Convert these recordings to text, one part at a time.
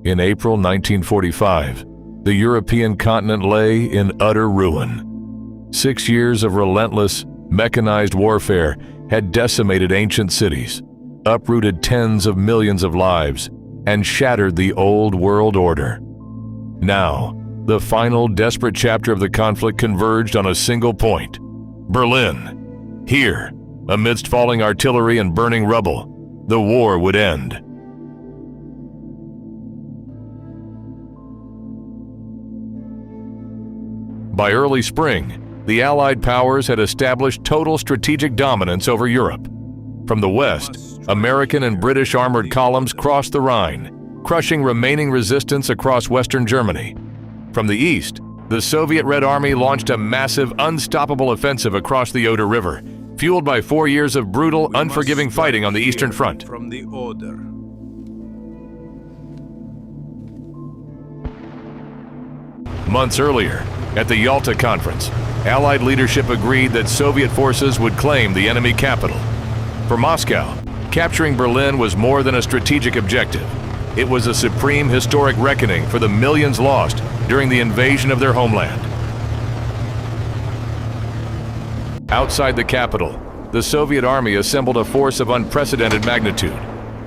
In April 1945, the European continent lay in utter ruin. 6 years of relentless, mechanized warfare had decimated ancient cities, uprooted tens of millions of lives, and shattered the old world order. Now, the final desperate chapter of the conflict converged on a single point: Berlin. Here, amidst falling artillery and burning rubble, the war would end. By early spring, the Allied powers had established total strategic dominance over Europe. From the west, American and British armored columns crossed the Rhine, crushing remaining resistance across western Germany. From the east, the Soviet Red Army launched a massive, unstoppable offensive across the Oder River, fueled by 4 years of brutal, unforgiving fighting on the Eastern Front. From the Oder. Months earlier, at the Yalta Conference, Allied leadership agreed that Soviet forces would claim the enemy capital. For Moscow, capturing Berlin was more than a strategic objective. It was a supreme historic reckoning for the millions lost during the invasion of their homeland. Outside the capital, the Soviet Army assembled a force of unprecedented magnitude.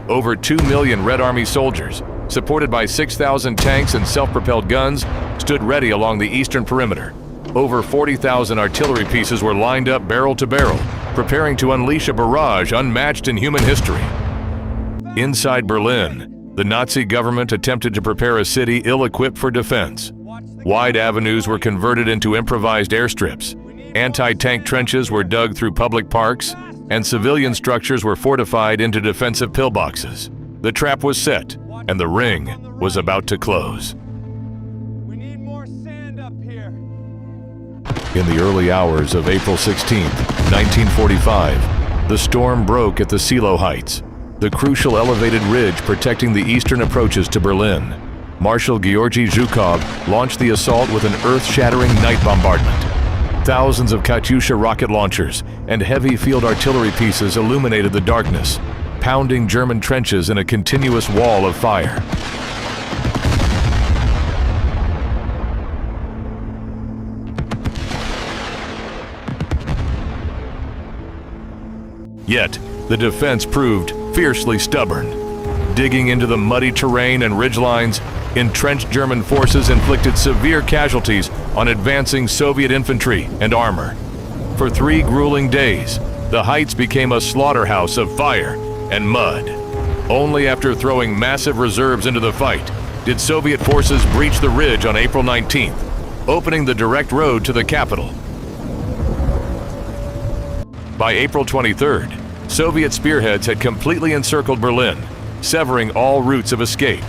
Over 2 million Red Army soldiers, supported by 6,000 tanks and self-propelled guns, stood ready along the eastern perimeter. Over 40,000 artillery pieces were lined up barrel to barrel, preparing to unleash a barrage unmatched in human history. Inside Berlin, the Nazi government attempted to prepare a city ill-equipped for defense. Wide avenues were converted into improvised airstrips. Anti-tank trenches were dug through public parks, and civilian structures were fortified into defensive pillboxes. The trap was set, and the ring was about to close. We need more sand up here. In the early hours of April 16, 1945, the storm broke at the Silo Heights, the crucial elevated ridge protecting the eastern approaches to Berlin. Marshal Georgy Zhukov launched the assault with an earth-shattering night bombardment. Thousands of Katyusha rocket launchers and heavy field artillery pieces illuminated the darkness, pounding German trenches in a continuous wall of fire. Yet, the defense proved fiercely stubborn. Digging into the muddy terrain and ridgelines, entrenched German forces inflicted severe casualties on advancing Soviet infantry and armor. For 3 grueling days, the heights became a slaughterhouse of fire and mud. Only after throwing massive reserves into the fight did Soviet forces breach the ridge on April 19th, opening the direct road to the capital. By April 23rd, Soviet spearheads had completely encircled Berlin, severing all routes of escape.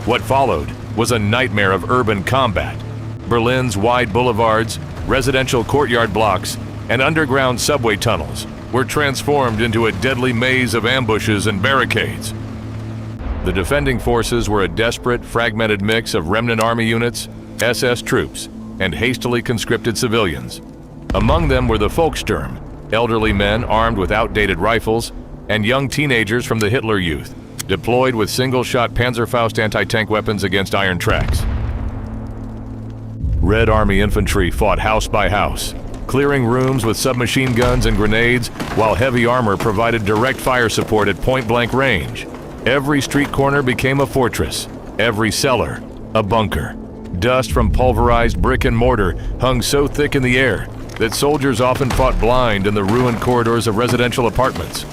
What followed was a nightmare of urban combat. Berlin's wide boulevards, residential courtyard blocks, and underground subway tunnels were transformed into a deadly maze of ambushes and barricades. The defending forces were a desperate, fragmented mix of remnant army units, SS troops, and hastily conscripted civilians. Among them were the Volkssturm, elderly men armed with outdated rifles, and young teenagers from the Hitler Youth, deployed with single-shot Panzerfaust anti-tank weapons against iron tracks. Red Army infantry fought house by house, clearing rooms with submachine guns and grenades, while heavy armor provided direct fire support at point-blank range. Every street corner became a fortress, every cellar a bunker. Dust from pulverized brick and mortar hung so thick in the air that soldiers often fought blind in the ruined corridors of residential apartments.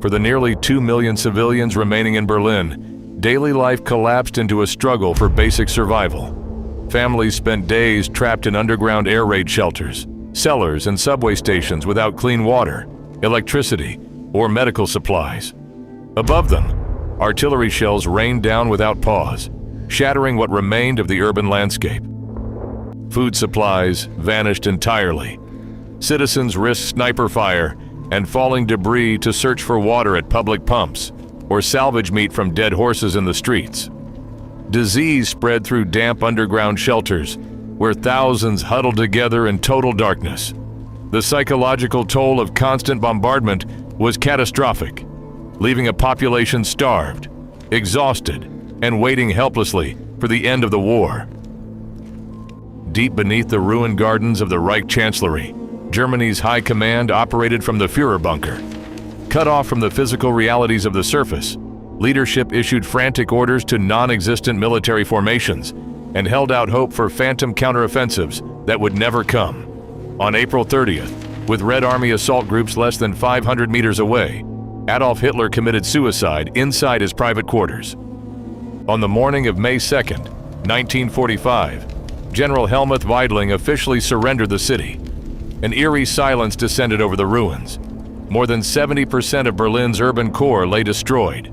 For the nearly 2 million civilians remaining in Berlin, daily life collapsed into a struggle for basic survival. Families spent days trapped in underground air raid shelters, cellars and subway stations without clean water, electricity, or medical supplies. Above them, artillery shells rained down without pause, shattering what remained of the urban landscape. Food supplies vanished entirely. Citizens risked sniper fire and falling debris to search for water at public pumps or salvage meat from dead horses in the streets. Disease spread through damp underground shelters where thousands huddled together in total darkness. The psychological toll of constant bombardment was catastrophic, leaving a population starved, exhausted, and waiting helplessly for the end of the war. Deep beneath the ruined gardens of the Reich Chancellery, Germany's high command operated from the Führer bunker. Cut off from the physical realities of the surface, leadership issued frantic orders to non-existent military formations and held out hope for phantom counteroffensives that would never come. On April 30th, with Red Army assault groups less than 500 meters away, Adolf Hitler committed suicide inside his private quarters. On the morning of May 2nd, 1945, General Helmuth Weidling officially surrendered the city. An eerie silence descended over the ruins. More than 70% of Berlin's urban core lay destroyed.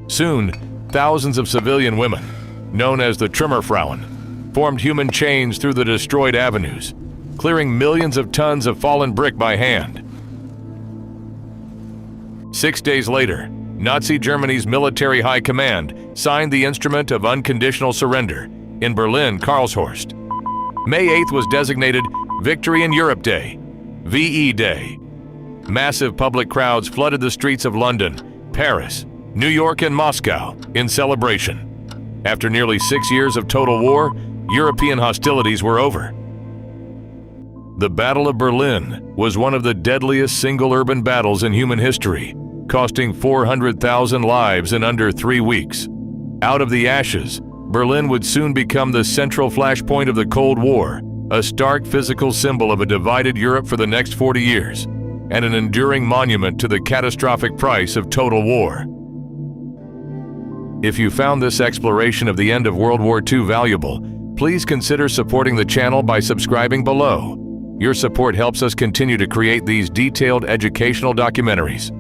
Soon, thousands of civilian women, known as the Trümmerfrauen, formed human chains through the destroyed avenues, clearing millions of tons of fallen brick by hand. 6 days later, Nazi Germany's military high command signed the Instrument of Unconditional Surrender in Berlin, Karlshorst. May 8th was designated Victory in Europe Day, WWII Day. Massive public crowds flooded the streets of London, Paris, New York, and Moscow in celebration. After nearly 6 years of total war, European hostilities were over. The Battle of Berlin was one of the deadliest single urban battles in human history, costing 400,000 lives in under 3 weeks. Out of the ashes, Berlin would soon become the central flashpoint of the Cold War, a stark physical symbol of a divided Europe for the next 40 years, and an enduring monument to the catastrophic price of total war. If you found this exploration of the end of World War II valuable, please consider supporting the channel by subscribing below. Your support helps us continue to create these detailed educational documentaries.